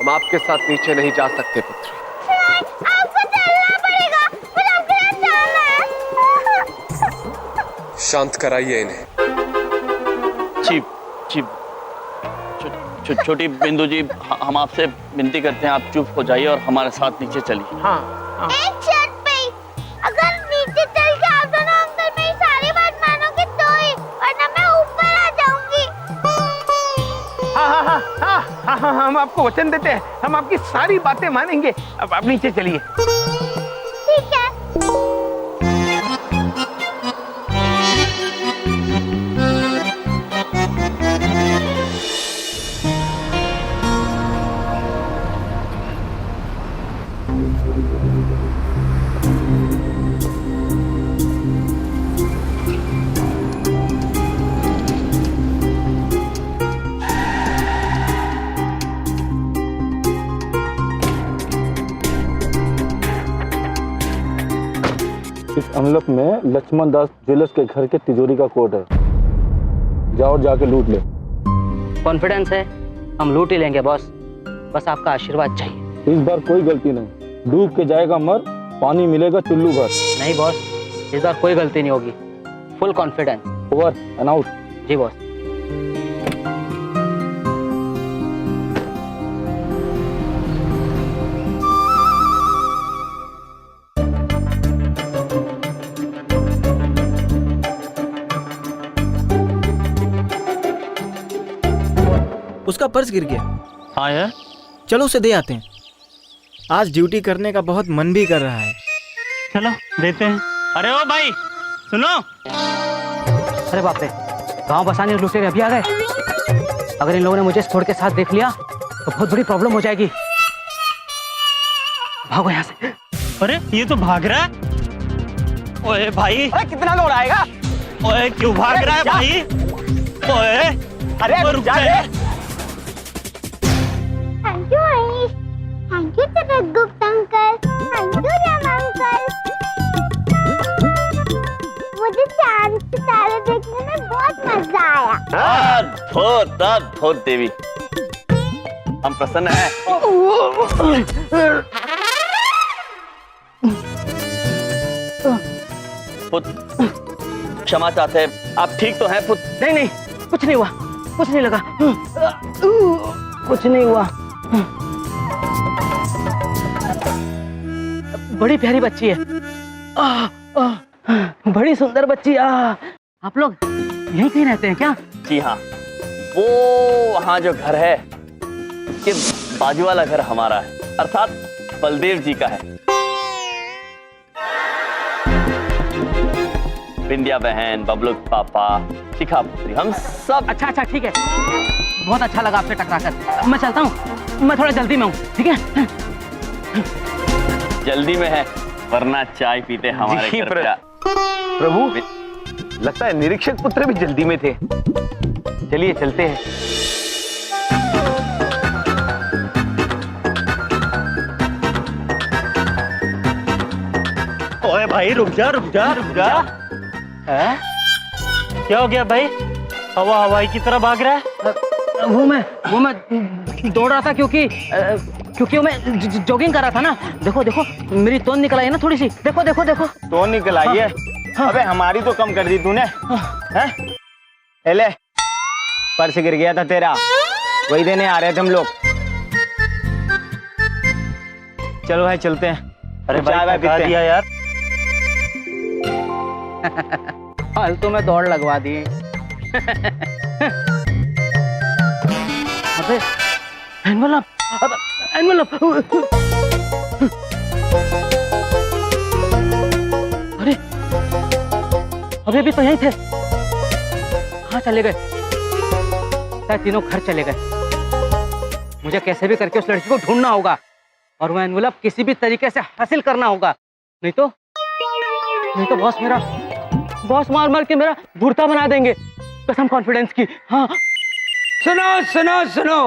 हम आपके साथ नीचे नहीं जा सकते पुत्री। आपको चलना पड़ेगा, मुझे आपके साथ जाना है। शांत कराइए इन्हें। छोटी बिंदु जी, हम आपसे विनती करते हैं आप चुप हो जाइए और हमारे साथ नीचे चलिए। हाँ। एक शर्त पे, अगर नीचे चल के आप दोनों अंकल मेरी सारी बात मानोगे तो ही, वरना मैं ऊपर आ जाऊंगी। हाँ, हम आपको वचन देते हैं, हम आपकी सारी बातें मानेंगे। अब आप नीचे चलिए। ठीक है। इस एनवलप में लक्ष्मण दास ज्वेलर्स के घर के तिजोरी का कोड है। जाओ और जाके लूट ले। कॉन्फिडेंस है, हम लूट ही लेंगे बॉस, बस आपका आशीर्वाद चाहिए। इस बार कोई गलती नहीं, डूब के जाएगा मर, पानी मिलेगा चुल्लू भर। नहीं बॉस, इस बार कोई गलती नहीं होगी, full confidence. Over and out. जी बॉस। उसका पर्स गिर गया। हाँ यार, चलो उसे दे आते हैं, आज ड्यूटी करने का बहुत मन भी कर रहा है। चलो देते हैं। अरे ओ भाई सुनो। अरे बाप रे, गांव बसाने और लुटेरे अभी आ गए। अगर इन लोगों ने मुझे इस छोड़ के साथ देख लिया तो बहुत बड़ी प्रॉब्लम हो जाएगी। भागो यहाँ से। अरे ये तो भाग रहा है। ओए भाई, अरे कितना लोड आएगा? ओए क्यों भाग रहा है भाई? ओए अरे रुक जा जा। Thank you Anish, thank you Chitragupta uncle, thank you Ram uncle. मुझे चांद सितारे देखने में बहुत मजा आया। अद्भुत अद्भुत देवी, हम प्रसन्न हैं। पुत्र क्षमा चाहते हैं, आप ठीक तो हैं पुत्र? नहीं नहीं, कुछ नहीं हुआ, कुछ नहीं लगा, कुछ नहीं हुआ। बड़ी प्यारी बच्ची है, बड़ी सुंदर बच्ची। आप लोग यहीं कहीं रहते हैं क्या? जी हाँ, वो वहाँ जो घर है उसके बाजू वाला घर हमारा है, अर्थात बलदेव जी का है। बिंदिया बहन, बबलू पापा, शिखा पुत्री, हम सब। अच्छा अच्छा ठीक है, बहुत अच्छा लगा आपसे टकरा कर। मैं चलता हूँ, मैं थोड़ा जल्दी में हूँ। ठीक है, जल्दी में है वरना चाय पीते हमारे जी, घर पे। प्रभु, लगता है निरीक्षक पुत्र भी जल्दी में थे। चलिए चलते हैं। ओए भाई रुक जा रुक जा रुक जा। है? क्या हो गया भाई? हवा हवाई की तरह भाग रहा है। वो मैं दौड़ रहा था क्योंकि मैं जॉगिंग कर रहा था ना। देखो देखो मेरी तोंद निकल आई है ना थोड़ी सी। देखो देखो देखो तो निकल आई है। हाँ। अबे हमारी तो कम कर दी तूने। हैं? ले, पर्स गिर गया था तेरा, वही देने आ रहे थे हम लोग। चलो भाई चलते हैं। अरे चाय भाई पीते दिया हैं यार। फालतू में दौड़ लगवा दी। अबे एनवलप, एनवलप। अरे अभी भी तो यहीं थे, कहाँ चले गए? शायद तीनों घर चले गए। मुझे कैसे भी करके उस लड़की को ढूंढना होगा और वो एनवलप किसी भी तरीके से हासिल करना होगा, नहीं तो बॉस मार मार के मेरा भुर्ता बना देंगे, कसम कॉन्फिडेंस की। हाँ सुनो सुनो सुनो,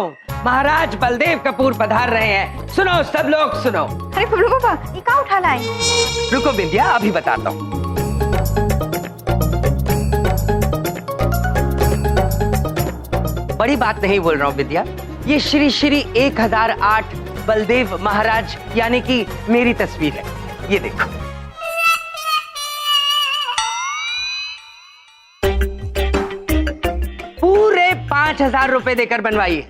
महाराज बलदेव कपूर पधार रहे हैं। सुनो सब लोग सुनो। अरे बबलू पापा, ये क्या उठा लाए? रुको बिंदिया, अभी बताता हूँ। बड़ी बात नहीं बोल रहा हूँ बिंदिया, ये श्री श्री 1008 बलदेव महाराज यानी कि मेरी तस्वीर है, ये देखो। पूरे 5000 रुपए देकर बनवाई है।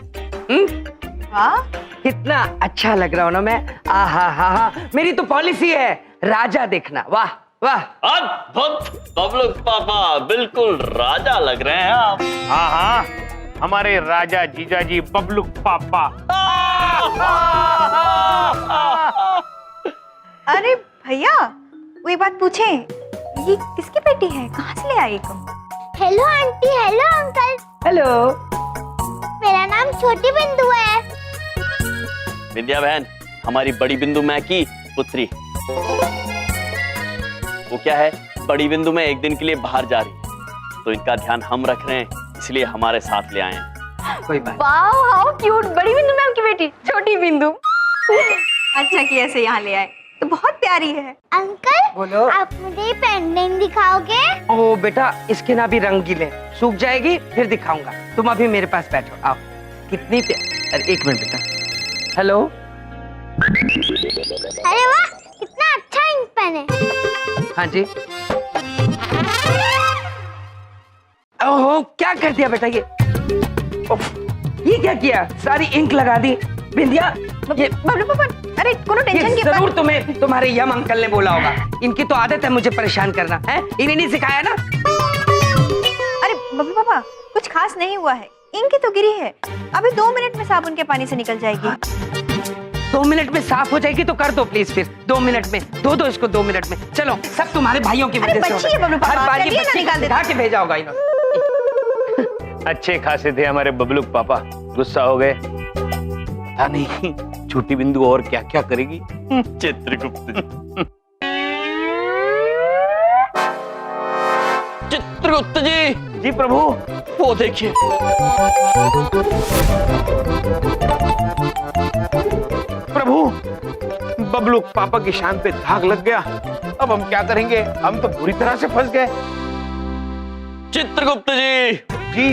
वाह, कितना अच्छा लग रहा हूं ना मैं। आहा हा हा, मेरी तो पॉलिसी है, राजा देखना। वाह वाह, अद्भुत बबलू पापा, बिल्कुल राजा लग रहे हैं आप। हाँ हाँ, हमारे राजा जीजाजी बबलू पापा। अरे भैया, वो एक बात पूछे, ये किसकी बेटी है? कहाँ से ले आई तुम? Hello aunty, hello uncle. Hello. मेरा नाम छोटी बिंदु है। विद्या बहन, हमारी बड़ी बिंदु मैं की पुत्री। वो क्या है, बड़ी बिंदु में एक दिन के लिए बाहर जा रही है, तो इनका ध्यान हम रख रहे हैं, इसलिए हमारे साथ ले आए हैं। कोई बात। वाह, हाउ क्यूट, बड़ी बिंदु मैम की बेटी छोटी बिंदु। अच्छा किया ऐसे यहाँ ले आए, तो बहुत प्यारी है। अंकल, बोलो। आप मुझे पेंटिंग दिखाओगे? ओ बेटा, इसके ना भी रंग गीले, सूख जाएगी फिर दिखाऊंगा। तुम अभी मेरे पास बैठो, आओ। कितनी अरे एक मिनट बेटा। हेलो। अरे वाह, कितना अच्छा इंक पेन है। हाँ जी। ओहो, क्या कर दिया बेटा ये? ये क्या किया? सारी इंक लगा दी। बिंदिया, ये बबलू पापा, अरे कोनो टेंशन की जरूर तुम्हें तुम्हारे यम अंकल ने बोला होगा। इनकी तो आदत है मुझे परेशान करना है, इन्हें नहीं सिखाया ना। अरे बबलू पापा, कुछ खास नहीं हुआ है, इंक तो गिरी है, अभी 2 मिनट में साबुन के पानी से निकल जाएगी। 2 मिनट में साफ हो जाएगी तो कर दो प्लीज। फिर 2 मिनट में धो दो इसको, 2 मिनट में। चलो, सब तुम्हारे भाइयों की वजह से बच्ची है बबलू पापा, हर बार ये चलिए ना, बच्ची निकाल देते दिखा के भेजा होगा इन्होंने। अच्छे खासे थे हमारे बबलू पापा, गुस्सा हो गए। पता नहीं छोटी बिंदु और क्या क्या करेगी। चित्रगुप्त चित्रगुप्त जी। जी प्रभु। वो देखिए, प्रभु, बबलू पापा की शान पे दाग लग गया। अब हम क्या करेंगे? हम तो पूरी तरह से फंस गए। चित्रगुप्त जी। जी।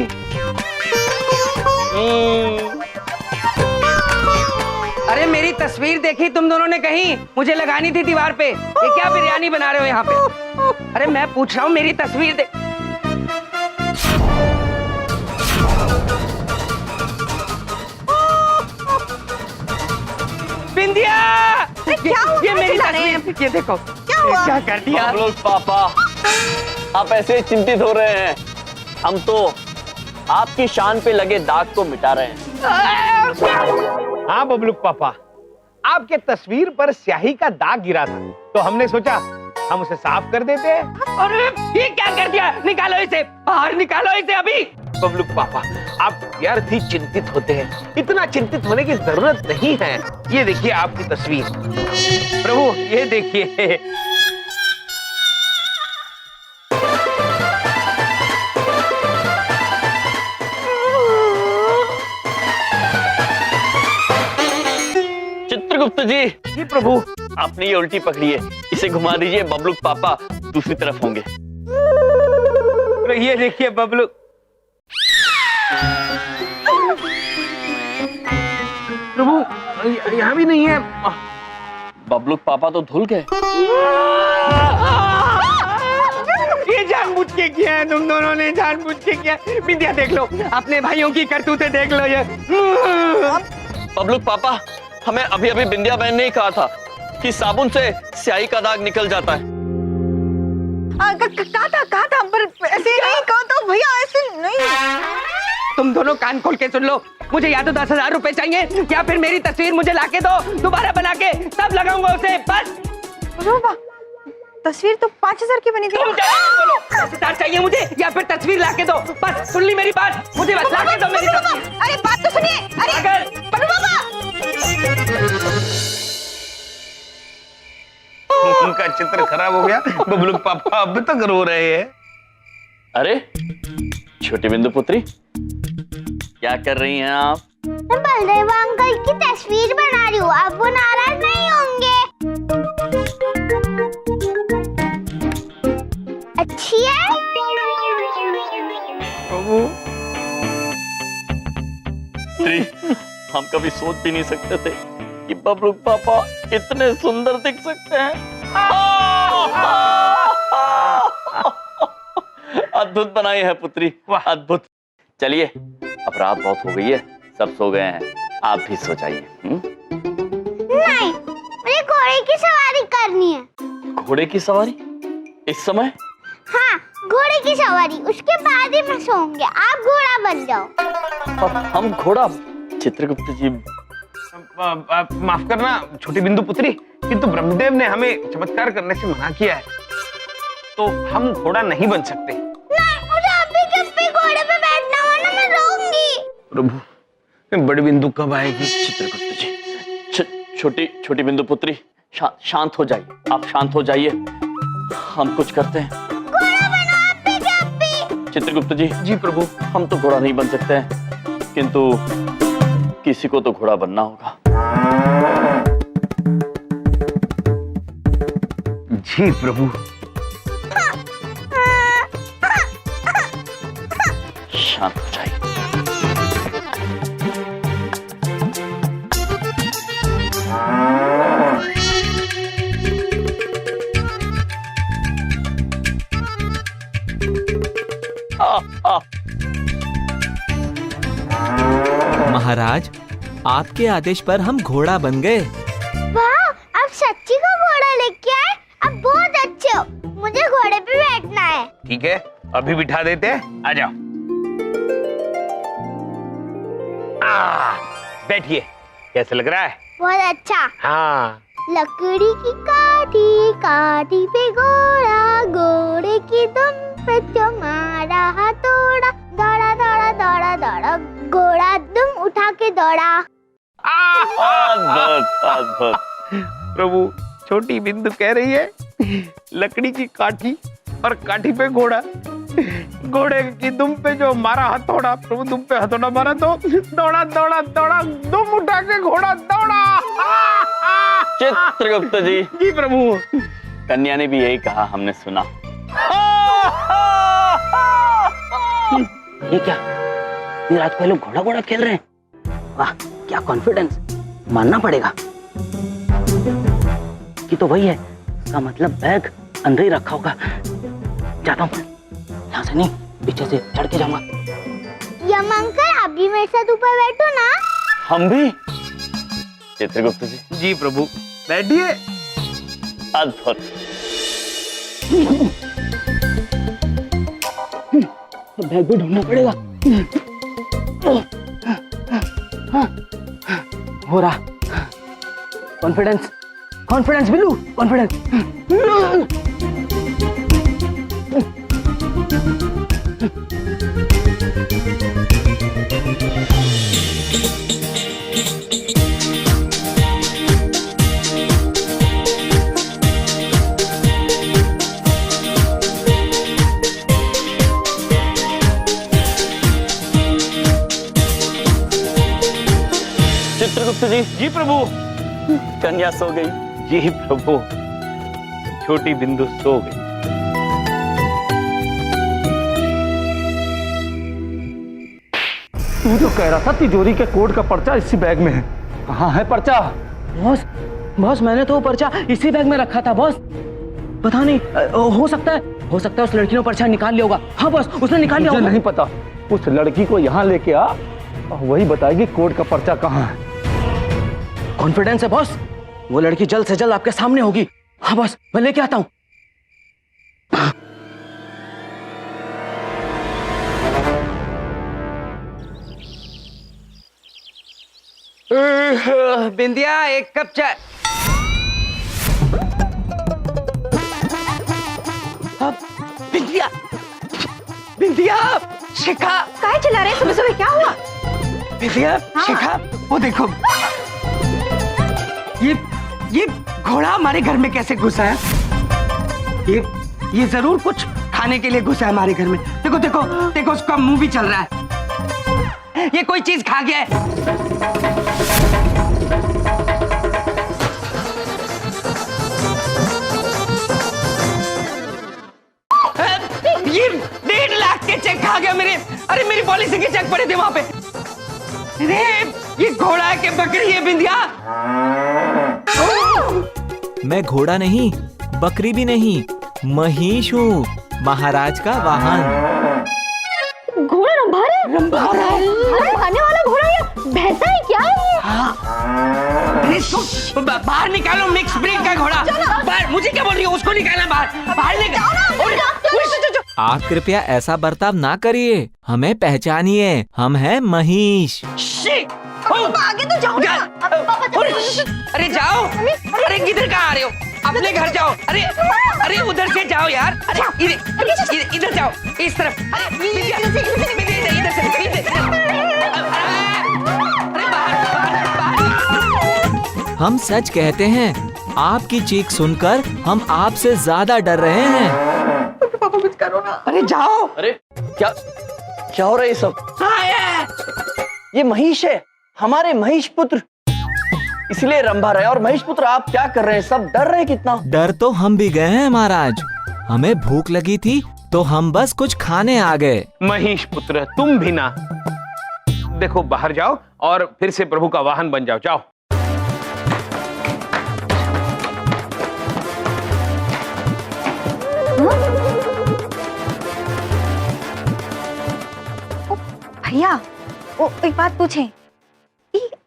अरे मेरी तस्वीर देखी तुम दोनों ने कहीं? मुझे लगानी थी दीवार पे। ये क्या बिरयानी बना रहे हो यहाँ पे? अरे मैं पूछ रहा हूँ, मेरी तस्वीर देख। बिंदिया, क्या हुआ? ये मेरी चिल्ला रहे हैं? तस्वीर, ये देखो। क्या हुआ? क्या कर दिया? बबलू पापा, आप ऐसे चिंतित हो रहे हैं, हम तो आपकी शान पे लगे दाग को मिटा रहे हैं। हाँ बबलू पापा, आपके तस्वीर पर स्याही का दाग गिरा था, तो हमने सोचा हम उसे साफ कर देते हैं। अरे ये क्या कर दिया? निकालो इसे बाहर, निकालो इसे अभी। बबलू पापा, आप व्यर्थ ही चिंतित होते हैं, इतना चिंतित होने की जरूरत नहीं है। ये देखिए आपकी तस्वीर। प्रभु, ये देखिए। चित्रगुप्त जी। जी प्रभु। आपने ये उल्टी पकड़ी है, इसे घुमा दीजिए, बबलू पापा दूसरी तरफ होंगे। ये देखिए बबलू। प्रभु, यहाँ भी नहीं है। बबलू पापा तो धुल गए। ये जानबूझ के किया है, तुम दोनों ने जानबूझ के किया। विद्या देख लो, अपने भाइयों की करतूतें देख लो। ये बबलू पापा, हमें अभी अभी बिंदिया बहन ने ही कहा था कि साबुन से स्याही का दाग निकल जाता है। कहा था पर ऐसे नहीं कहो तो भैया, ऐसे नहीं। तुम दोनों कान खोल के सुन लो, मुझे या तो 10,000 रुपए चाहिए या फिर मेरी तस्वीर मुझे लाके दो, दोबारा बना के तब लगाऊंगा उसे, बस। बाबा, तस्वीर तो 5,000 की बनी थी। तुम बोलो, सितार चाहिए मुझे या फिर तस्वीर लाके दो, बस। सुन ली मेरी बात, मुझे बस लाके दो मेरी तस्वीर। अरे बात तो सुनिए। अरे बड़ू बाबा, उनका चित्र खराब हो गया। बबलू पापा अब तक रो रहे हैं। अरे छोटी बिंदु पुत्री, क्या कर रही हैं आप? मैं बलदेव अंकल की तस्वीर बना रही हूँ, अब वो नाराज नहीं होंगे। अच्छी है? पुत्री, हम कभी सोच भी नहीं सकते थे कि बबलूक पापा इतने सुंदर दिख सकते हैं। अद्भुत बनाई है पुत्री, अद्भुत। चलिए अब रात बहुत हो गई है, सब सो गए हैं, आप भी सो जाइए। नहीं, मुझे घोड़े की सवारी करनी है। घोड़े की सवारी इस समय? हाँ, घोड़े की सवारी, उसके बाद ही मैं सोऊंगी। आप घोड़ा बन जाओ। हम घोड़ा? चित्रगुप्त जी माफ करना छोटी बिंदु पुत्री, किंतु ब्रह्मदेव ने हमें चमत्कार करने से मना किया है, तो हम घोड़ा नहीं बन सकते। नहीं, मुझे अभी के अभी घोड़े पे बैठना हो ना, मैं रोऊंगी। प्रभु, बड़ी बिंदु कब आएगी? चित्रगुप्त जी, छोटी बिंदु पुत्री, शांत हो जाइए, आप शांत हो जाइए, हम कुछ करते हैं। घोड़ा बनो अभी के अभी। चित्रगुप्त जी। जी प्रभु। हम तो घोड़ा नहीं बन सकते हैं, किंतु किसी को तो घोड़ा बनना होगा। जी प्रभु। शांत हो जाइए। महाराज, आपके आदेश पर हम घोड़ा बन गए। वाह, आप सच्ची का घोड़ा लेके आए। आप बहुत अच्छे हो, मुझे घोड़े पे बैठना है। ठीक है, अभी बिठा देते हैं, आ जाओ। बैठिए, कैसे लग रहा है? बहुत अच्छा। हाँ। लकड़ी की काठी, काठी पे घोड़ा, घोड़े की दुम पे तुम्हारा हथौड़ा, दौड़ा दौड़ा दौड़ा दौड़ा, घोड़ा दुम उठा के दौड़ा। अद्भुत अद्भुत। प्रभु, छोटी बिंदु कह रही है लकड़ी की काठी और काठी पे घोड़ा, घोड़े की दुम पे जो मारा हथौड़ा, प्रभु दुम पे हथौड़ा मारा तो दौड़ा दौड़ा दौड़ा, दुम उठा के घोड़ा दौड़ा। चित्रगुप्त जी। जी प्रभु। कन्या ने भी यही कहा, हमने सुना। ये क्या, ये रात को लोग घोड़ा घोड़ा खेल रहे हैं? वाह, क्या कॉन्फिडेंस, मानना पड़ेगा कि तो वही है। इसका मतलब बैग अंदर ही रखा होगा। जाता हूँ, यहाँ से नहीं, पीछे से चढ़ के जाऊंगा। यम अंकल, आप भी मेरे साथ ऊपर बैठो ना। हम भी? चित्रगुप्त जी। जी प्रभु, बैठिए। अद्भुत। बैग भी ढूंढना पड़ेगा। हो रहा। Confidence, confidence Billu, confidence. Chitragupt ji. जी प्रभु। कन्या सो गई। जी प्रभु, छोटी बिंदु सो गई। तू तो कह रहा था तिजोरी के कोड का पर्चा इसी बैग में है। कहाँ है पर्चा? बॉस, बॉस मैंने तो वो पर्चा इसी बैग में रखा था बॉस। पता नहीं, हो सकता है उस लड़की ने पर्चा निकाल लिया होगा। हाँ बॉस, उसने निकाल लिया होगा। मुझे नहीं पता, उस लड़की को यहाँ लेके आ और वही बताएगी कोड का पर्चा कहाँ है। कॉन्फिडेंस है बॉस, वो लड़की जल्द से जल्द आपके सामने होगी। हाँ बॉस, मैं लेके आता हूँ। बिंदिया, एक कप चाय। बिंदिया, बिंदिया, शिखा। काहे चिल्ला रहे हैं सुबह सुबह, क्या हुआ? बिंदिया, शिखा, वो देखो, ये घोड़ा हमारे घर में कैसे घुसा है? ये जरूर कुछ खाने के लिए घुसा है हमारे घर में। देखो देखो देखो, उसका मुंह भी चल रहा है। ये कोई चीज खा गया है। ये 1.5 लाख के चेक खा गया मेरे। अरे मेरी पॉलिसी के चेक पड़े थे वहां पे। अरे ये घोड़ा है कि बकरी है बिंदिया? मैं घोड़ा नहीं, बकरी भी नहीं, महिष हूँ, महाराज का वाहन। घोड़ा रंभार है? रंभार है। खाने वाला घोड़ा या भैंसा है क्या है ये? अरे इसको बाहर निकालो, मिक्स ब्रीड का घोड़ा। बाहर, मुझे क्या बोल रही हो? उसको निकालना बाहर, बाहर निकालो। आप कृपया ऐसा बर्ताव ना करिए, हमें पहचानिए, हम हैं महिष। आगे तो जाओ ना। अरे जाओ, अरे किधर कहाँ आ रहे हो? अपने घर जाओ। अरे अरे उधर से जाओ यार। अरे इधर जाओ, इस तरफ। अरे इधर से। अरे बाहर। हम सच कहते हैं, आपकी चीख सुनकर हम आपसे ज्यादा डर रहे हैं। पापा कुछ करो ना। अरे जाओ। अरे क्या क्या हो रहा है ये सब? ये महिष है, हमारे महिष पुत्र, इसलिए रंभा रहे। और महिष पुत्र आप क्या कर रहे हैं? सब डर रहे हैं कितना। डर तो हम भी गए हैं महाराज, हमें भूख लगी थी तो हम बस कुछ खाने आ गए। महिष पुत्र तुम भी ना। देखो बाहर जाओ और फिर से प्रभु का वाहन बन जाओ। जाओ। भैया, वो एक बात पूछें,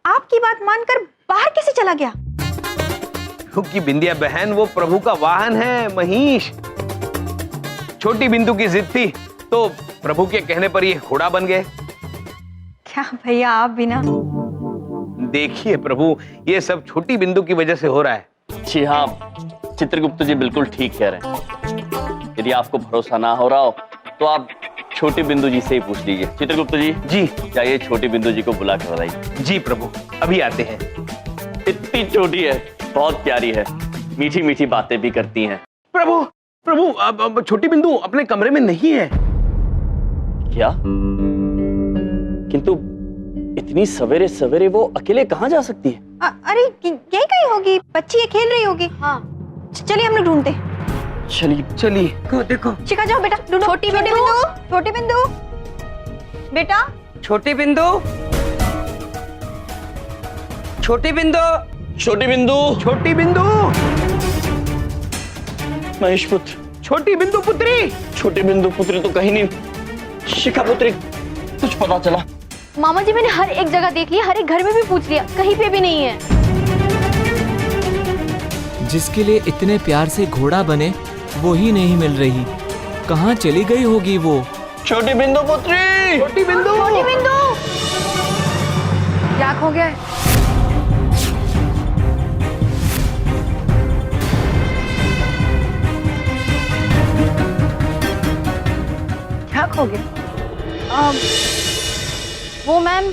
आपकी बात मानकर बाहर कैसे चला गया? क्योंकि बिंदिया बहन वो प्रभु का वाहन है, महिष। छोटी बिंदु की जिद थी तो प्रभु के कहने पर ये घोड़ा बन गए। क्या भैया, आप भी ना। देखिए प्रभु, ये सब छोटी बिंदु की वजह से हो रहा है। जी हाँ, चित्रगुप्त जी बिल्कुल ठीक कह रहे हैं। यदि आपको भरोसा ना हो रहा हो तो आप छोटी बिंदु जी से ही पूछ लीजिए। चित्रगुप्त जी, जी जाइए छोटी बिंदु जी को बुला कर लाइए। जी प्रभु, अभी आते हैं। इतनी छोटी है, बहुत प्यारी है, मीठी मीठी बातें भी करती हैं। प्रभु प्रभु, अब छोटी बिंदु अपने कमरे में नहीं है। क्या? किंतु इतनी सवेरे सवेरे वो अकेले कहाँ जा सकती है? अरे यही कहीं होगी, बच्ची ये खेल रही होगी। हाँ, चलिए हम लोग ढूंढते। चलिए। देखो शिखा जाओ बेटा, ढूंढो। छोटी बिंदु, छोटी बिंदु, बेटा। छोटी बिंदु, छोटी बिंदु, छोटी बिंदु, छोटी बिंदु, महेश पुत्र, छोटी बिंदु पुत्री। छोटी बिंदु पुत्री तो कहीं नहीं। शिखा पुत्री, कुछ पता चला? मामा जी, मैंने हर एक जगह देख लिया, हर एक घर में भी पूछ लिया, कहीं पे भी नहीं है। जिसके लिए इतने प्यार से घोड़ा बने वो ही नहीं मिल रही, कहाँ चली गई होगी वो? छोटी बिंदु पुत्री, छोटी बिंदु, छोटी बिंदु। क्या खो गया? क्या खो गया? वो मैम,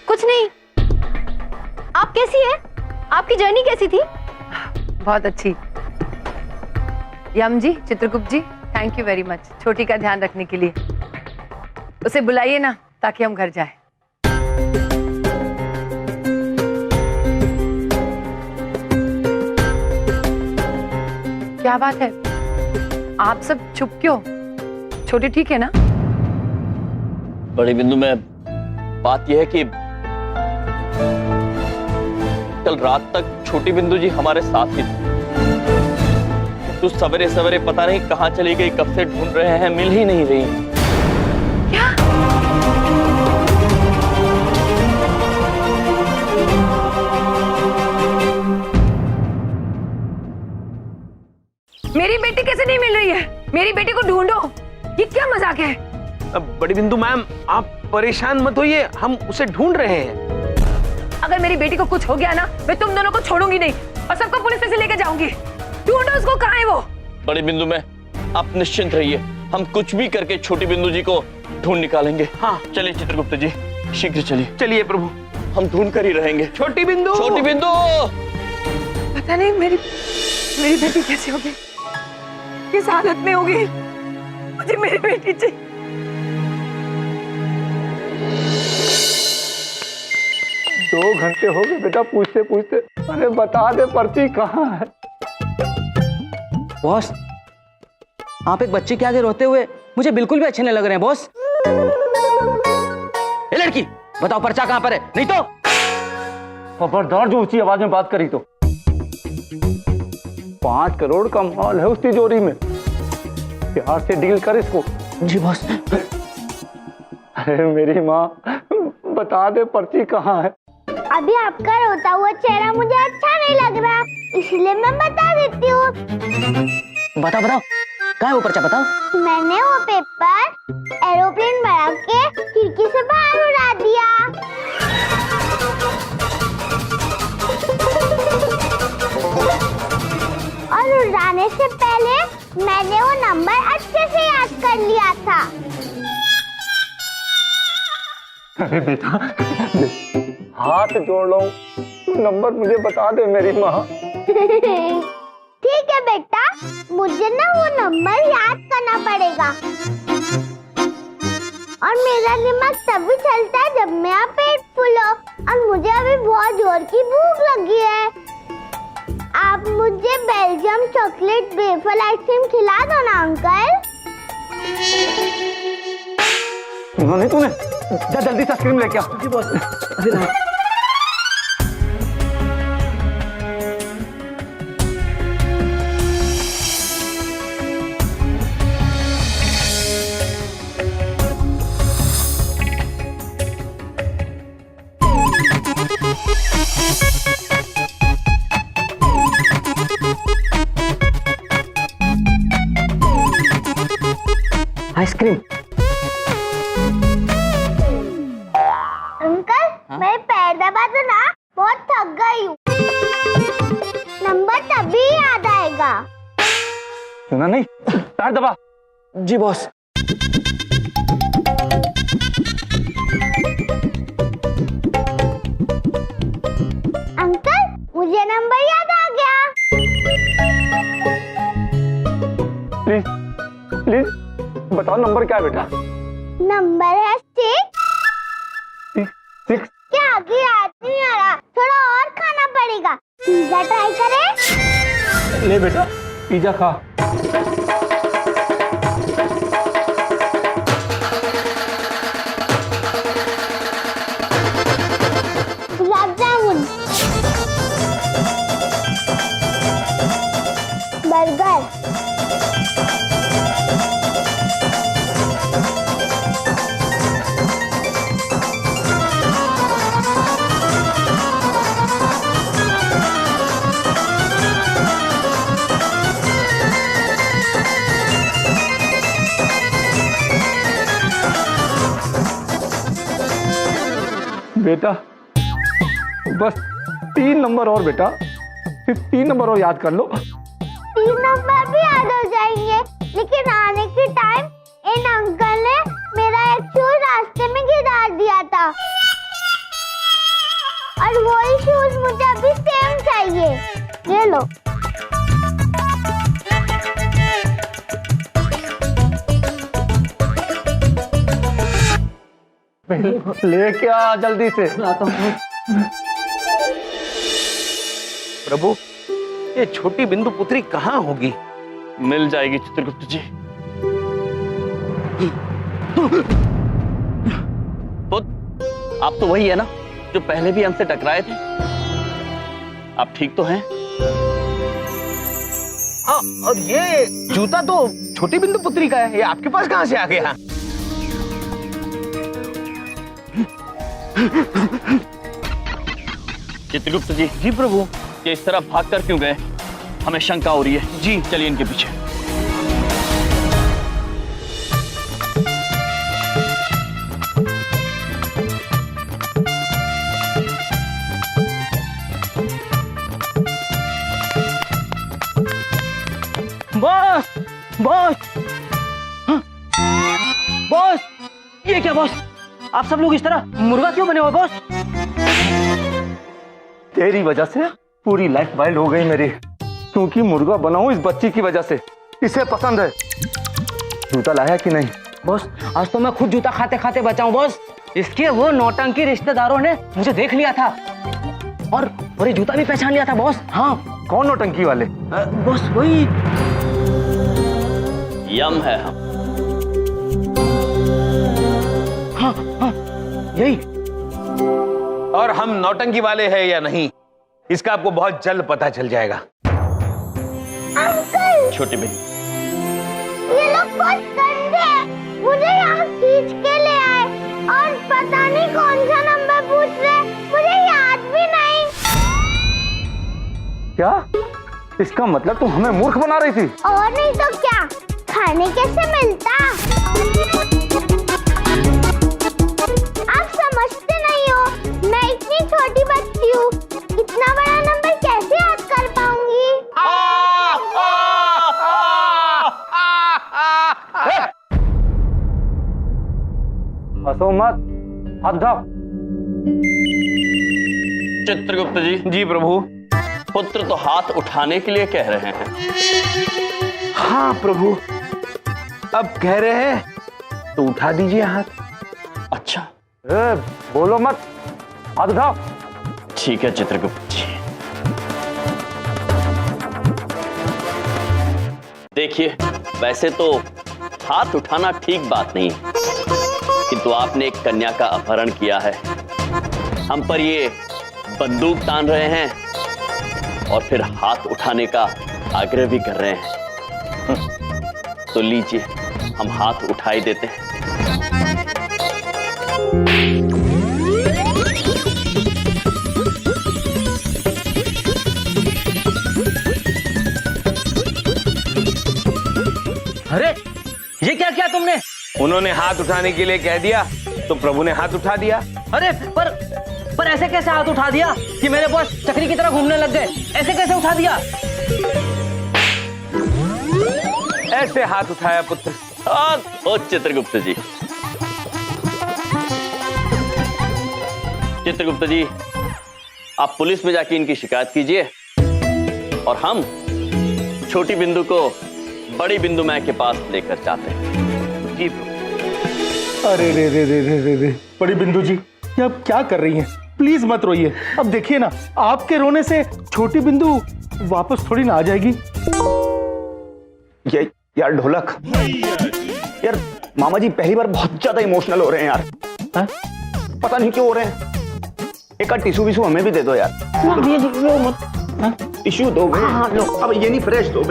कुछ नहीं। आप कैसी हैं? आपकी जर्नी कैसी थी? बहुत अच्छी। यम जी, चित्रगुप्त जी, थैंक यू वेरी मच छोटी का ध्यान रखने के लिए। उसे बुलाइए ना ताकि हम घर जाएं। क्या बात है, आप सब चुप क्यों? छोटी ठीक है ना? बड़ी बिंदु में बात यह है कि कल रात तक छोटी बिंदु जी हमारे साथ ही थी। तो सवेरे सवेरे पता नहीं कहाँ चली गई, कब से ढूंढ रहे हैं, मिल ही नहीं रही। क्या? मेरी बेटी कैसे नहीं मिल रही है? मेरी बेटी को ढूंढो। ये क्या मजाक है? बड़ी बिंदु मैम, आप परेशान मत होइए, हम उसे ढूंढ रहे हैं। अगर मेरी बेटी को कुछ हो गया ना, मैं तुम दोनों को छोड़ूंगी नहीं और सबको पुलिस स्टेशन लेके जाऊंगी। ढूंढो उसको, कहाँ है वो? बड़ी बिंदु में आप निश्चिंत रहिए, हम कुछ भी करके छोटी बिंदु जी को ढूंढ निकालेंगे। हाँ चलिए चित्रगुप्त जी, शीघ्र चलिए। चलिए प्रभु, हम ढूंढ कर ही रहेंगे। छोटी बिंदु, छोटी बिंदु। पता नहीं मेरी बेटी कैसी होगी, किस हालत में होगी। मुझे मेरी बेटी चाहिए। दो घंटे हो गए बेटा पूछते पूछते। अरे बता दे पर्ची कहाँ है? बॉस, आप एक बच्चे के आगे रोते हुए मुझे बिल्कुल भी अच्छे नहीं लग रहे हैं बॉस। ए लड़की, बताओ पर्चा कहाँ पर है, नहीं तो खबरदार जो ऊंची आवाज में बात करी तो 5 करोड़ का माल है उस तिजोरी में, प्यार से डील कर इसको। जी बॉस। अरे मेरी माँ, बता दे पर्ची कहाँ है। अभी आपका रोता हुआ चेहरा मुझे अच्छा नहीं लग रहा, इसलिए मैं बता देती हूँ। बताओ बताओ, कहाँ है वो पर्चा, बताओ। मैंने वो पेपर एरोप्लेन बना के खिड़की से बाहर उड़ा दिया। और उड़ाने से पहले मैंने वो नंबर अच्छे से याद कर लिया था। अरे बेटा, हाथ जोड़ लो, नंबर मुझे बता दे मेरी माँ। ठीक है बेटा, मुझे ना वो नंबर याद करना पड़ेगा। और मेरा दिमाग तभी चलता है जब मेरा पेट फुल हो, और मुझे अभी बहुत जोर की भूख लगी है। आप मुझे बेल्जियम चॉकलेट वेफर आइसक्रीम खिला दो ना अंकल। नहीं तूने, जा जल्दी से आइसक्रीम लेके आ। जी बॉस। आइसक्रीम। अंकल, मेरे पैर दबा दो ना, बहुत थक गई हूँ। नंबर तभी याद आएगा। सुना नहीं, पैर दबा। जी बॉस। अंकल, मुझे नंबर याद आ गया। प्लीज प्लीज बताओ नंबर क्या है बेटा। नंबर है 6। क्या आगे याद नहीं आ रहा, थोड़ा और खाना पड़ेगा। पिज्जा ट्राई करें? ले बेटा, पिज्जा खा। गुलाब जामुन, बर्गर, बेटा बस 3 नंबर और बेटा, सिर्फ 3 नंबर और याद कर लो। 3 नंबर भी याद हो जाएंगे, लेकिन आने के टाइम इन अंकल ने मेरा एक शूज रास्ते में गिरा दिया था, और वही शूज मुझे अभी सेम चाहिए। ले लो। लेके आ जल्दी से। प्रभु, ये छोटी बिंदु पुत्री कहाँ होगी? मिल जाएगी चित्रगुप्त जी। आप तो वही है ना जो पहले भी हमसे टकराए थे। आप ठीक तो हैं? हाँ, और ये जूता तो छोटी बिंदु पुत्री का है, ये आपके पास कहाँ से आ गया? चित्रगुप्त जी। जी प्रभु। ये इस तरह भाग कर क्यों गए? हमें शंका हो रही है। जी चलिए इनके पीछे। बॉस, बॉस, हाँ? बॉस, ये क्या बॉस? आप सब लोग इस तरह मुर्गा क्यों बने हो बॉस? तेरी वजह से पूरी लाइफ वाइल्ड हो गई मेरी, क्योंकि मुर्गा बना हूं इस बच्ची की वजह से। इसे पसंद है। जूता लाया कि नहीं? बॉस, आज तो मैं खुद जूता खाते खाते बचा हूं बॉस। इसके वो नौटंकी रिश्तेदारों ने मुझे देख लिया था, और ये जूता भी पहचान लिया था बॉस। हाँ। कौन नौटंकी वाले? बॉस वही यम है हम। हाँ हाँ, यही हम नौटंकी वाले हैं या नहीं, इसका आपको बहुत जल्द पता चल जाएगा। अंकल, छोटी बिंदु, ये लोग बहुत गंदे हैं। मुझे यहाँ खींच के ले आए और पता नहीं कौन सा नंबर पूछ रहे, मुझे याद भी नहीं। क्या? इसका मतलब तुम हमें मूर्ख बना रही थी? और नहीं तो क्या, खाने कैसे मिलता? आप समझते नहीं हो, मैं इतनी छोटी बच्ची हूँ, इतना बड़ा नंबर कैसे याद कर पाऊंगी? हंसो मत, हाथ उठाओ। चित्रगुप्त जी। जी प्रभु। पुत्र तो हाथ उठाने के लिए कह रहे हैं। हाँ प्रभु, अब कह रहे हैं तो उठा दीजिए हाथ। अच्छा, बोलो मत, हाथ उठाओ। ठीक है चित्रगुप्त जी। देखिए, वैसे तो हाथ उठाना ठीक बात नहीं, किंतु आपने एक कन्या का अपहरण किया है, हम पर ये बंदूक तान रहे हैं और फिर हाथ उठाने का आग्रह भी कर रहे हैं। तो लीजिए, हम हाथ उठा ही देते हैं। अरे ये क्या किया तुमने? उन्होंने हाथ उठाने के लिए कह दिया तो प्रभु ने हाथ उठा दिया। अरे पर ऐसे कैसे हाथ उठा दिया कि मेरे बॉस चक्री की तरह घूमने लग गए? ऐसे कैसे उठा दिया? ऐसे हाथ उठाया पुत्र। ओ चित्रगुप्त जी, चित्रगुप्त जी, आप पुलिस में जाके इनकी शिकायत कीजिए और हम छोटी बिंदु को बड़ी बिंदु मैं के पास लेकर जाते हैं। जी प्रभु। अरे रे रे रे रे रे रे, बड़ी बिंदु जी, ये आप क्या कर रही हैं? प्लीज मत रोइए। अब देखिए ना, आपके रोने से छोटी बिंदु वापस थोड़ी ना आ जाएगी। यार ढोलक, यार मामा जी पहली बार बहुत ज्यादा इमोशनल हो रहे हैं यार। हा? पता नहीं क्यों हो रहे हैं। एक आध टिश्यू विशू हमें भी दे दो यार। टिश्यू दो। अब ये नहीं, फ्रेश दो।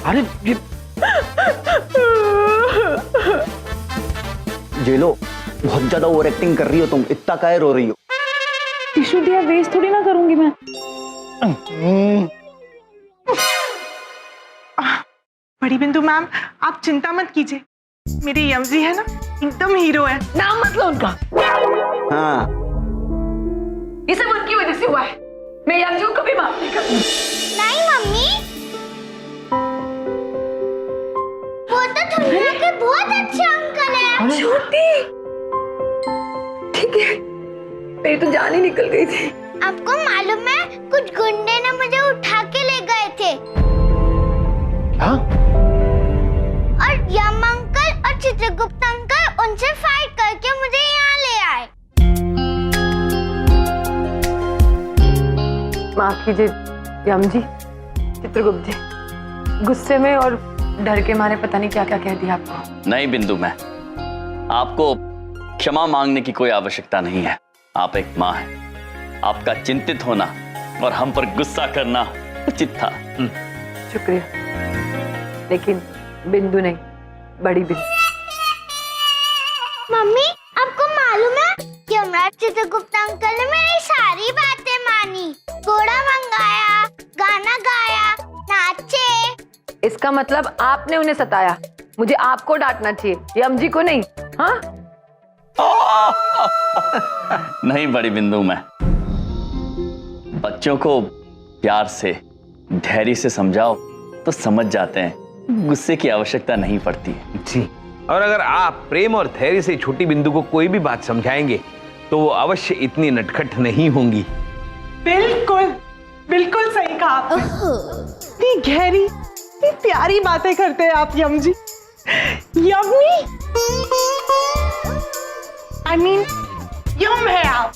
अरे ये लो, बहुत ज्यादा ओवर एक्टिंग कर रही हो तुम, इतना काहे रो रही हो? टिश्यू दिया वेस्ट थोड़ी ना करूंगी मैं। बड़ी बिंदु मैम, आप चिंता मत कीजिए, मेरी यम जी है ना, एकदम हीरो है। नाम मत लो उनका। हाँ, ये सब उनकी वजह से हुआ है। मैं यम जी को कभी माफ नहीं करूंगी। नहीं मम्मी, वो तो दुनिया के बहुत अच्छे अंकल हैं। छोटी, ठीक है, मेरी तो जान ही निकल गई थी। आपको मालूम है, कुछ गुंडे ने मुझे उठा के ले गए थे। क्या? और यम अंकल और चित्रगुप्त अंकल उनसे फाइट करके मुझे यहाँ ले आए। माफ कीजिए यम जी, चित्रगुप्त जी, गुस्से में और डर के मारे पता नहीं क्या क्या कह दिया आपको। नहीं बिंदु, मैं आपको क्षमा मांगने की कोई आवश्यकता नहीं है। आप एक माँ हैं, आपका चिंतित होना और हम पर गुस्सा करना उचित था। शुक्रिया, लेकिन बिंदु नहीं, बड़ी बिंदु। मम्मी, आपको मालूम है, यमराज चित्रगुप्त अंकल ने मेरी सारी बातें मानी, घोड़ा मंगाया, गाना गाया, नाचे। इसका मतलब आपने उन्हें सताया। मुझे आपको डांटना चाहिए, यम जी को नहीं। हाँ? नहीं बड़ी बिंदु, मैं बच्चों को प्यार से, धैर्य से समझाओ तो समझ जाते हैं, गुस्से की आवश्यकता नहीं पड़ती। जी, और अगर आप प्रेम और धैर्य से छोटी बिंदु को कोई भी बात समझाएंगे तो वो अवश्य इतनी नटखट नहीं होंगी। बिल्कुल बिल्कुल सही कहा आपने। इतनी गहरी, इतनी प्यारी बातें करते हैं आप यम जी। यम्मी, I mean, यम है आप।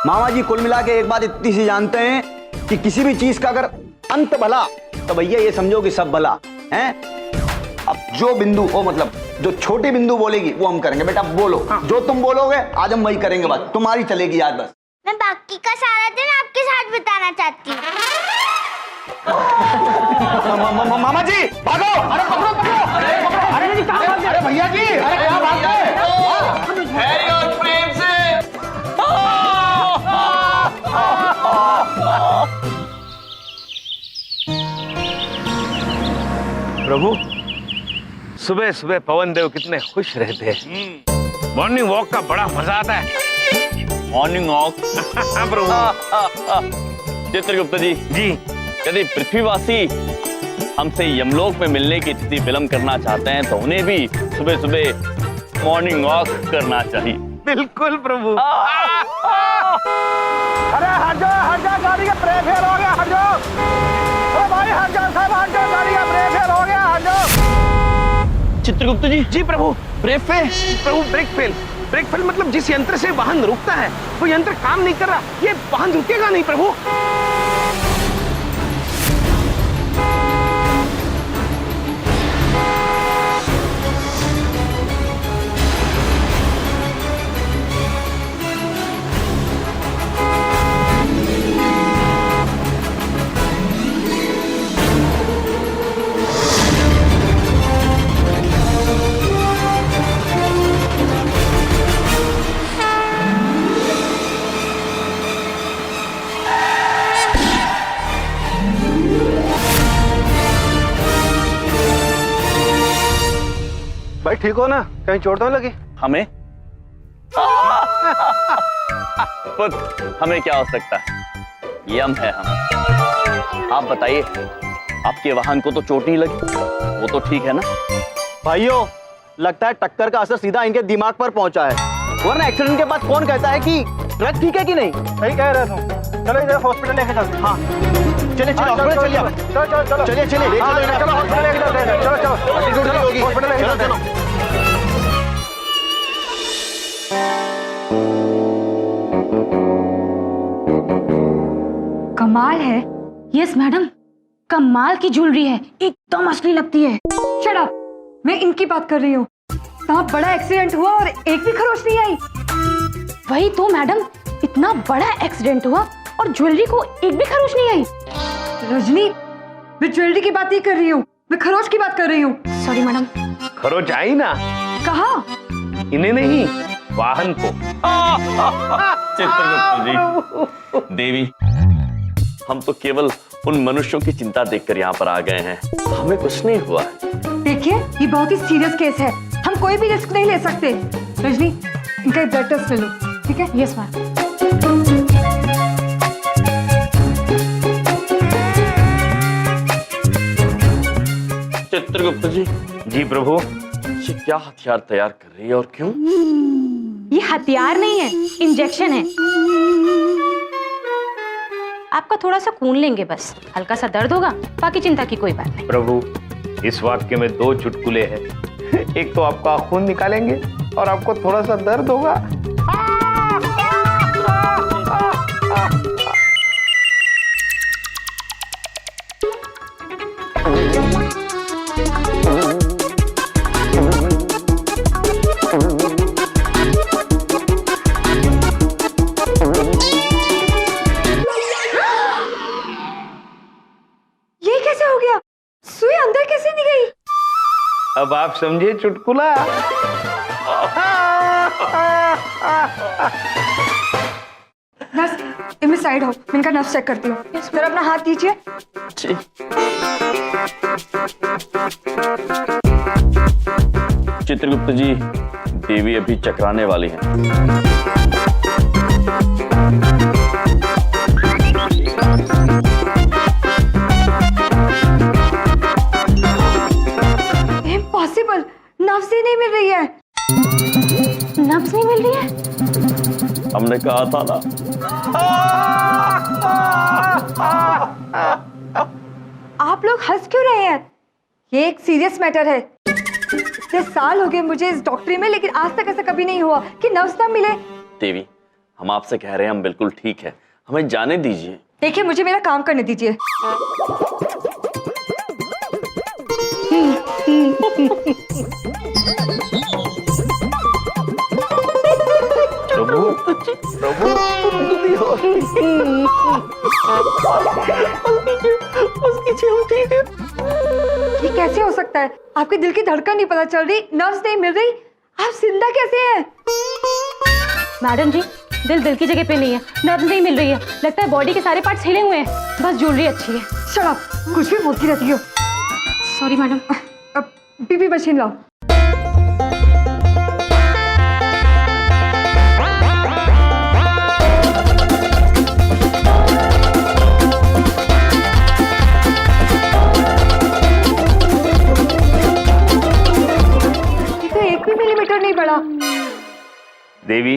मामा जी कुल मिला के एक बात इतनी सी जानते हैं कि किसी भी चीज का अगर अंत भला तो भैया ये समझो कि सब भला है। अब जो बिंदु ओ मतलब जो छोटी बिंदु बोलेगी वो हम करेंगे। बेटा बोलो, जो तुम बोलोगे आज हम वही करेंगे। बात तुम्हारी चलेगी आज बस। मैं बाकी का सारा दिन आपके साथ बिताना चाहती हूँ। मामा जी भागो! अरे पकड़ो पकड़ो! अरे भैया जी, अरे क्या बात है? प्रेम से प्रभु, सुबह सुबह पवन देव कितने खुश रहते हैं। मॉर्निंग वॉक का बड़ा मजा आता है। मॉर्निंग वॉक प्रभु। चित्रगुप्त जी यदि पृथ्वीवासी हमसे यमलोक में मिलने की तिथि विलंब करना चाहते हैं तो उन्हें भी सुबह सुबह मॉर्निंग वॉक करना चाहिए। बिल्कुल प्रभु। अरे हट जा गाड़ी का ब्रेक फेल हो गया, हट जाओ। अरे भाई हट जाओ साहब, हट जाओ, गाड़ी का ब्रेक फेल हो गया, हट जाओ। चित्रगुप्त जी जी प्रभु, ब्रेक फेल। प्रभु ब्रेक फेल मतलब जिस यंत्र से वाहन रुकता है वो यंत्र काम नहीं कर रहा। ये वाहन रुकेगा नहीं प्रभु। भाई ठीक हो ना? कहीं चोट तो नहीं लगी? हमें पुत्र हमें क्या हो सकता है, यम है हम। आप बताइए, आपके वाहन को तो चोट नहीं लगी, वो तो ठीक है ना? भाइयों लगता है टक्कर का असर सीधा इनके दिमाग पर पहुंचा है, वरना एक्सीडेंट के बाद कौन कहता है कि ट्रक ठीक है कि नहीं? सही कह रहे हो। चलो इधर हॉस्पिटल लेके चलते हैं। हाँ चलिए हॉस्पिटल चलिए, चलिए चलो हॉस्पिटल लेके चलते हैं। चलो हॉस्पिटल लेके चलते हैं। कमाल है। यस मैडम, कमाल की ज्वेलरी है, एकदम असली लगती है। शट अप, मैं इनकी बात कर रही हूँ। इतना बड़ा एक्सीडेंट हुआ और एक भी खरोच नहीं आई। वही तो मैडम, इतना बड़ा एक्सीडेंट हुआ और ज्वेलरी को एक भी खरोच नहीं आई। रजनी, मैं ज्वेलरी की बात नहीं कर रही हूँ, मैं खरोच की बात कर रही हूँ। Sorry madam. खरोच आई ना? कहाँ? इन्हें नहीं, वाहन को। चित्रगुप्त जी, देवी, हम तो केवल उन मनुष्यों की चिंता देखकर यहाँ पर आ गए हैं, हमें कुछ नहीं हुआ। देखिए, ये बहुत ही सीरियस केस है, हम कोई भी रिस्क नहीं ले सकते। रजनी, इनका ब्लड टेस्ट ले लो, ठीक है? Yes ma'am. चित्रगुप्त जी। जी प्रभु। ये क्या हथियार तैयार कर रही है और क्यों? ये हथियार नहीं है, इंजेक्शन है। आपका थोड़ा सा खून लेंगे, बस हल्का सा दर्द होगा, बाकी चिंता की कोई बात नहीं। प्रभु, इस वाक्य में 2 चुटकुले हैं। एक तो आपका खून निकालेंगे और आपको थोड़ा सा दर्द होगा। अब आप समझे चुटकुला? नर्स, इनमें साइड हो, इनका नर्स चेक करती हूँ। जरा अपना हाथ दीजिए। चित्रगुप्त जी, देवी अभी चकराने वाली है। इम्पॉसिबल, नब्ज ही नहीं मिल रही है। नब्ज नहीं मिल रही है? हमने कहा था ना। आप लोग हंस क्यों रहे हैं? ये एक सीरियस मैटर है। इतने साल हो गए मुझे इस डॉक्टरी में, लेकिन आज तक ऐसा कभी नहीं हुआ कि नब्ज ना मिले। देवी, हम आपसे कह रहे हैं हम बिल्कुल ठीक है, हमें जाने दीजिए। देखिए मुझे मेरा काम करने दीजिए। ये कैसे हो सकता है? आपके दिल की धड़कन नहीं पता चल रही, नर्व्स नहीं मिल रही, आप जिंदा कैसे हैं? मैडम जी, दिल की जगह पे नहीं है, नर्व नहीं मिल रही है, लगता है बॉडी के सारे पार्ट्स हिले हुए हैं, बस ज्वेलरी अच्छी है। शट अप, कुछ भी बोलती रहती हो। Sorry madam. अब बीपी मशीन लाओ। नहीं बढ़ा। देवी,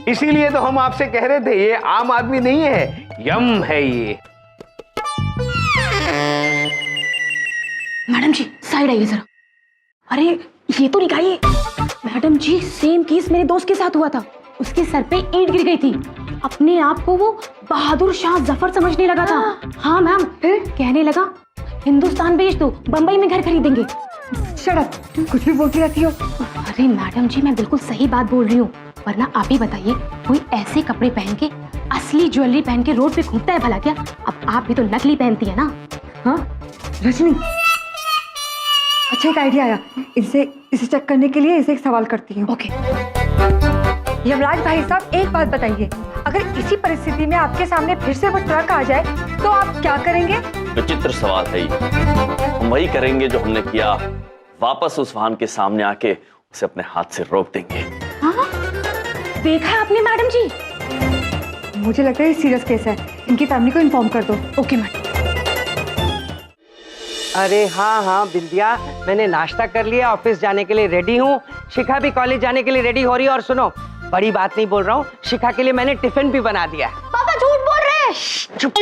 इसीलिए तो हम आपसे कह रहे थे, ये आम आदमी नहीं है, यम है ये। मैडम जी साइड आइए जरा। अरे ये तो निकालिए। मैडम जी सेम केस मेरे दोस्त के साथ हुआ था, उसके सर पे ईंट गिर गई थी, अपने आप को वो बहादुर शाह जफर समझने लगा था। हाँ मैम, कहने लगा हिंदुस्तान बेच दो, बंबई में घर खरीदेंगे। शट अप, कुछ भी बोलती रहती हो। अरे मैडम जी मैं बिल्कुल सही बात बोल रही हूँ, वरना आप ही बताइए, कोई ऐसे कपड़े पहन के, असली ज्वेलरी पहन के रोड पे घूमता है भला क्या? अब आप भी तो नकली पहनती है ना। हाँ रजनी, अच्छा एक आइडिया आया, इसे चेक करने के लिए इसे एक सवाल करती हूँ। ओके। यमराज भाई साहब एक बात बताइए, अगर इसी परिस्थिति में आपके सामने फिर से वो ट्रक आ जाए तो आप क्या करेंगे? विचित्र सवाल है ये। हम वही करेंगे जो हमने किया, वापस उस वाहन के सामने आके उसे अपने हाथ से रोक देंगे। हाँ? देखा आपने मैडम जी? मुझे लगता है ये सीरियस केस है, इनकी फैमिली को इन्फॉर्म कर दो। Okay madam. अरे हाँ बिंदिया, मैंने नाश्ता कर लिया, ऑफिस जाने के लिए रेडी हूँ। शिखा भी कॉलेज जाने के लिए रेडी हो रही है। और सुनो, बड़ी बात नहीं बोल रहा हूँ, शिखा के लिए मैंने टिफिन भी बना दिया। पापा झूठ बोल रहे हैं। चुप।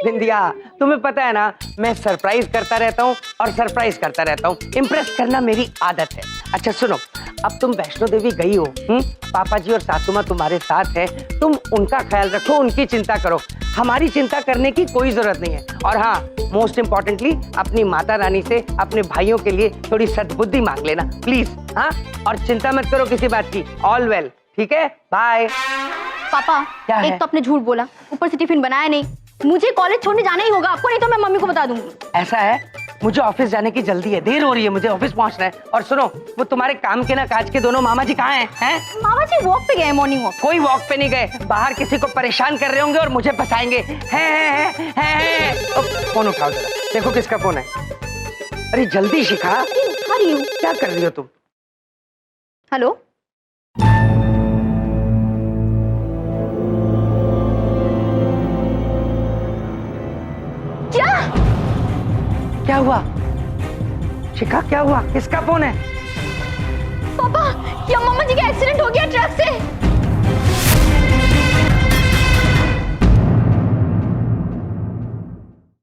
बिंदिया, तुम्हें पता है ना, मैं सरप्राइज करता रहता हूँ और सरप्राइज करता रहता हूँ, इम्प्रेस करना मेरी आदत है। अच्छा सुनो, अब तुम वैष्णो देवी गई हो, पापा जी और सासू माँ तुम्हारे साथ है, तुम उनका ख्याल रखो, उनकी चिंता करो, हमारी चिंता करने की कोई जरूरत नहीं है। और हाँ, मोस्ट इम्पोर्टेंटली अपनी माता रानी से अपने भाइयों के लिए थोड़ी सद्बुद्धि मांग लेना प्लीज। हाँ, और चिंता मत करो किसी बात की। ऑल वेल, ठीक है, बाय। पापा क्या है? एक तो आपने झूठ बोला, ऊपर से टिफिन बनाया नहीं। मुझे कॉलेज छोड़ने जाना ही होगा आपको, नहीं तो मैं मम्मी को बता दूंगी। ऐसा है, मुझे ऑफिस जाने की जल्दी है, देर हो रही है, मुझे ऑफिस पहुंचना है। और सुनो, वो तुम्हारे काम के ना काज के दोनों मामा जी कहाँ हैं? मामा जी वॉक पे गए, मॉर्निंग वॉक। कोई वॉक पे नहीं गए, बाहर किसी को परेशान कर रहे होंगे और मुझे फंसाएंगे। फोन उठाओ जरा, देखो किसका फोन है। अरे जल्दी शिखा। उठा रही हूँ। क्या कर रही हो तुम? हेलो, क्या हुआ शिखा, क्या हुआ? किसका फोन है? पापा, या मामा जी का एक्सीडेंट हो गया ट्रक से।